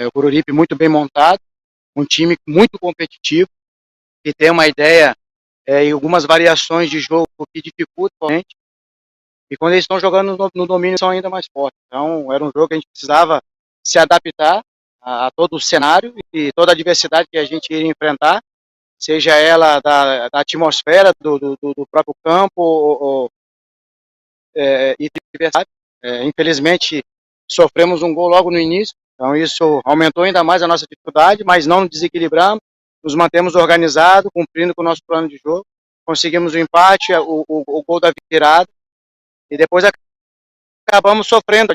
O Coruripe muito bem montado, um time muito competitivo, que tem uma ideia e algumas variações de jogo que dificultam a gente. E quando eles estão jogando no domínio, são ainda mais fortes. Então, era um jogo que a gente precisava se adaptar a todo o cenário e toda a diversidade que a gente iria enfrentar, seja ela da atmosfera do próprio campo e diversidade. Infelizmente, sofremos um gol logo no início, então isso aumentou ainda mais a nossa dificuldade, mas não nos desequilibramos, nos mantemos organizados, cumprindo com o nosso plano de jogo, conseguimos o empate, o gol da virada, e depois acabamos sofrendo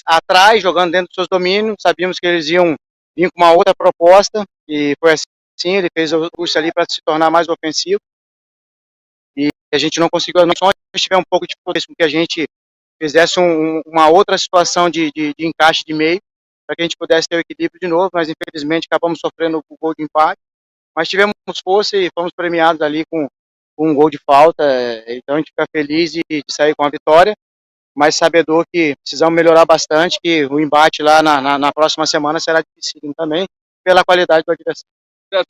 atrás, jogando dentro dos seus domínios, sabíamos que eles iam vir com uma outra proposta, e foi assim, ele fez o curso ali para se tornar mais ofensivo, e a gente não conseguiu, nós tivemos um pouco de dificuldade com que a gente fizesse uma outra situação de encaixe de meio, para que a gente pudesse ter o equilíbrio de novo, mas infelizmente acabamos sofrendo o gol de empate, mas tivemos força e fomos premiados ali com um gol de falta, então a gente fica feliz de sair com a vitória, mas sabedor que precisamos melhorar bastante, que o embate lá na próxima semana será difícil também, pela qualidade do adversário.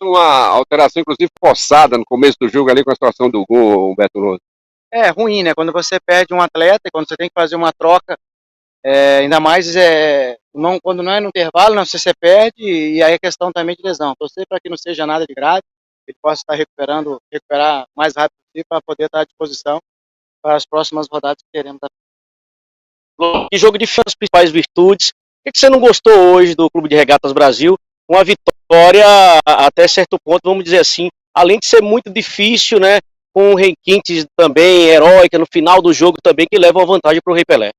Uma alteração, inclusive, forçada no começo do jogo ali com a situação do gol, Humberto Lousa. É ruim, né? Quando você perde um atleta, quando você tem que fazer uma troca, ainda mais quando não é no intervalo, não, você perde, e aí a questão também de lesão. Torcer para que não seja nada de grave, ele possa estar recuperar mais rápido possível para poder estar à disposição para as próximas rodadas que teremos. Que jogo de as principais virtudes. O que você não gostou hoje do Clube de Regatas Brasil? Uma vitória até certo ponto, vamos dizer assim, além de ser muito difícil, né? Com requintes também heróica no final do jogo também, que levam a vantagem para o Rei Pelé.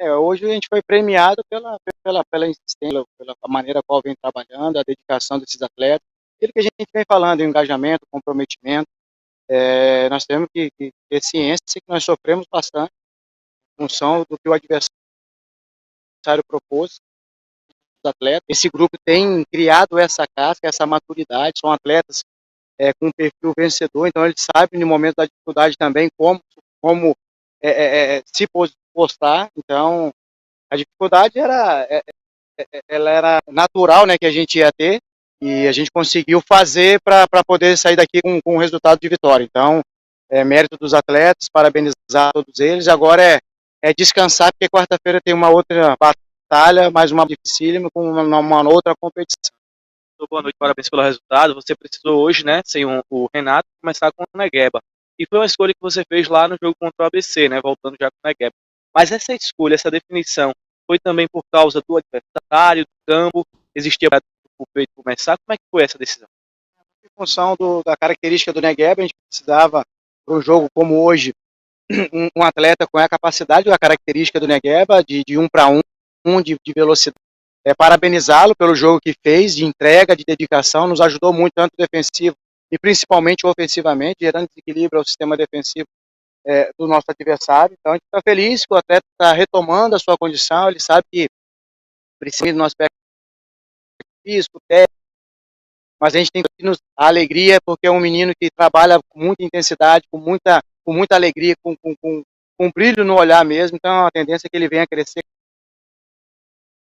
Hoje a gente foi premiado pela insistência, pela maneira qual vem trabalhando, a dedicação desses atletas, aquilo que a gente vem falando, o engajamento, o comprometimento. Nós temos que ter ciência que nós sofremos bastante em função do que o adversário propôs, os atletas. Esse grupo tem criado essa casca, essa maturidade, são atletas com um perfil vencedor, então eles sabem no momento da dificuldade também como se postar. Então a dificuldade ela era natural, né, que a gente ia ter, e a gente conseguiu fazer para poder sair daqui com um resultado de vitória. Então mérito dos atletas, parabenizar todos eles. Agora é descansar, porque quarta-feira tem uma outra batalha, mais uma dificílima, com uma outra competição. Boa noite, parabéns pelo resultado. Você precisou hoje, né, sem o Renato, começar com o Negueba. E foi uma escolha que você fez lá no jogo contra o ABC, né, voltando já com o Negueba. Mas essa escolha, essa definição, foi também por causa do adversário, do campo? Existia o peito começar? Como é que foi essa decisão? Em função da característica do Negueba, a gente precisava, para um jogo como hoje, um atleta com a capacidade, a característica do Negueba, de 1 para 1, de velocidade. Parabenizá-lo pelo jogo que fez, de entrega, de dedicação, nos ajudou muito, tanto defensivo e principalmente ofensivamente, gerando desequilíbrio ao sistema defensivo do nosso adversário. Então a gente está feliz que o atleta está retomando a sua condição, ele sabe que precisa no aspecto físico, técnico, mas a gente tem que a alegria, porque é um menino que trabalha com muita intensidade, com muita alegria, com brilho no olhar mesmo, então a tendência é que ele venha a crescer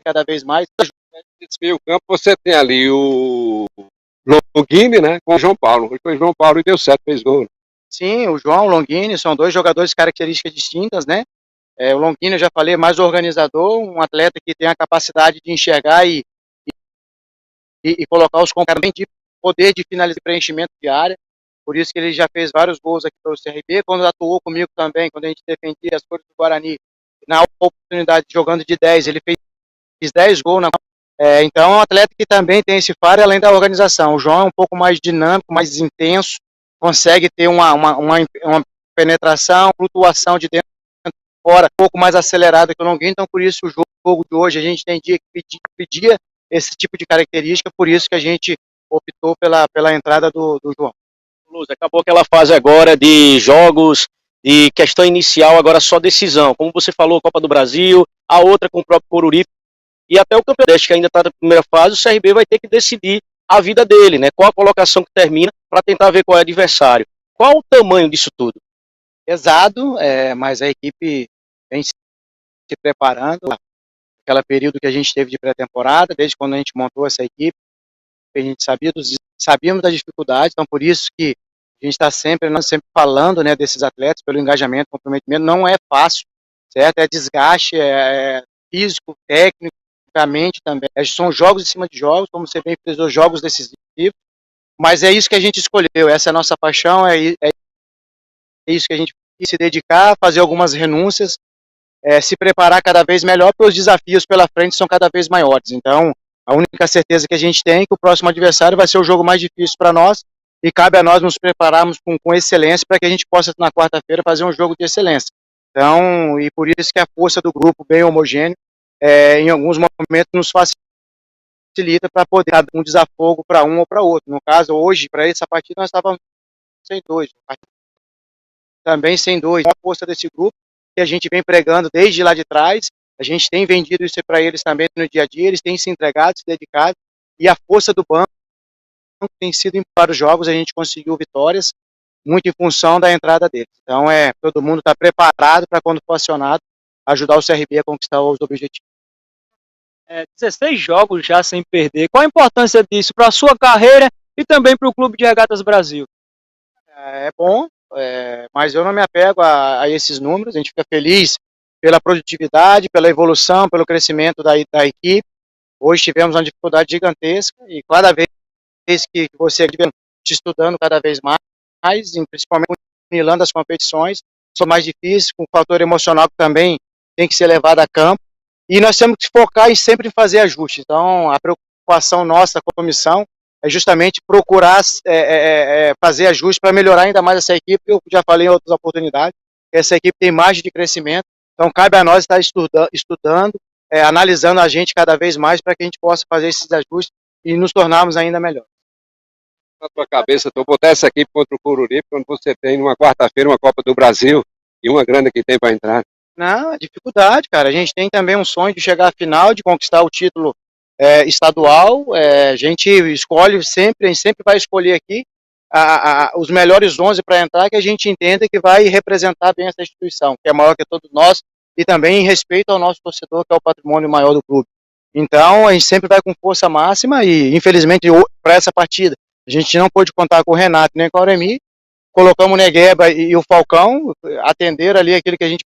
cada vez mais. Nesse meio campo você tem ali o Longini, né, com o João Paulo. Foi o João Paulo e deu certo, fez gol. Sim, o João, o Longini, são dois jogadores de características distintas, né? O Longini, eu já falei, mais organizador, um atleta que tem a capacidade de enxergar e colocar os companheiros de poder de finalizar preenchimento de área. Por isso que ele já fez vários gols aqui pelo CRB, quando atuou comigo também, quando a gente defendia as cores do Guarani, na oportunidade jogando de 10, ele fez 10 gols então é um atleta que também tem esse faro, além da organização. O João é um pouco mais dinâmico, mais intenso, consegue ter uma penetração, flutuação de dentro para fora, um pouco mais acelerada que o Longini. Então por isso o jogo de hoje a gente tem dia que pedia esse tipo de característica, por isso que a gente optou pela entrada do João. Luz, acabou aquela fase agora de jogos, de questão inicial, agora só decisão. Como você falou, Copa do Brasil, a outra com o próprio Coruripe, e até o Campeonato, que ainda está na primeira fase, o CRB vai ter que decidir a vida dele, né? Qual a colocação que termina, para tentar ver qual é o adversário. Qual o tamanho disso tudo? Pesado, mas a equipe vem se preparando. aquele período que a gente teve de pré-temporada, desde quando a gente montou essa equipe, a gente sabíamos da dificuldade, então por isso que a gente está nós sempre falando, né, desses atletas, pelo engajamento, comprometimento, não é fácil, certo? É desgaste, é físico, tecnicamente também. São jogos em cima de jogos, como você bem frisou, jogos decisivos, mas é isso que a gente escolheu, essa é a nossa paixão, é isso que a gente quis se dedicar, fazer algumas renúncias, se preparar cada vez melhor, porque os desafios pela frente são cada vez maiores. Então, a única certeza que a gente tem é que o próximo adversário vai ser o jogo mais difícil para nós, e cabe a nós nos prepararmos com excelência para que a gente possa, na quarta-feira, fazer um jogo de excelência. Então, e por isso que a força do grupo bem homogêneo, em alguns momentos nos facilita para poder dar um desafogo para um ou para outro. No caso, hoje, para essa partida, nós estávamos sem dois. Também sem dois. A força desse grupo, que a gente vem pregando desde lá de trás, a gente tem vendido isso para eles também no dia a dia, eles têm se entregado, se dedicado, e a força do banco tem sido para os jogos, a gente conseguiu vitórias, muito em função da entrada deles. Então, todo mundo está preparado para, quando for acionado, ajudar o CRB a conquistar os objetivos. 16 jogos já sem perder. Qual a importância disso para a sua carreira e também para o Clube de Regatas Brasil? É bom, mas eu não me apego a esses números. A gente fica feliz pela produtividade, pela evolução, pelo crescimento da equipe. Hoje tivemos uma dificuldade gigantesca e cada vez que você te estudando cada vez mais, principalmente funilando as competições, são mais difíceis, com o fator emocional que também tem que ser levado a campo. E nós temos que focar em sempre fazer ajustes. Então, a preocupação nossa com a comissão é justamente procurar fazer ajustes para melhorar ainda mais essa equipe, que eu já falei em outras oportunidades, essa equipe tem margem de crescimento, então cabe a nós estar estudando, analisando a gente cada vez mais para que a gente possa fazer esses ajustes e nos tornarmos ainda melhores. Na tua cabeça, tu botar essa equipe contra o Coruripe, quando você tem numa quarta-feira uma Copa do Brasil e uma grana que tem para entrar? Não, é dificuldade, cara. A gente tem também um sonho de chegar à final, de conquistar o título estadual. A gente escolhe sempre, a gente sempre vai escolher aqui os melhores 11 para entrar, que a gente entenda que vai representar bem essa instituição, que é maior que todos nós, e também em respeito ao nosso torcedor, que é o patrimônio maior do clube. Então, a gente sempre vai com força máxima e, infelizmente, para essa partida, a gente não pôde contar com o Renato nem com o Auremi. Colocamos o Negueba e o Falcão, atender ali aquilo que a gente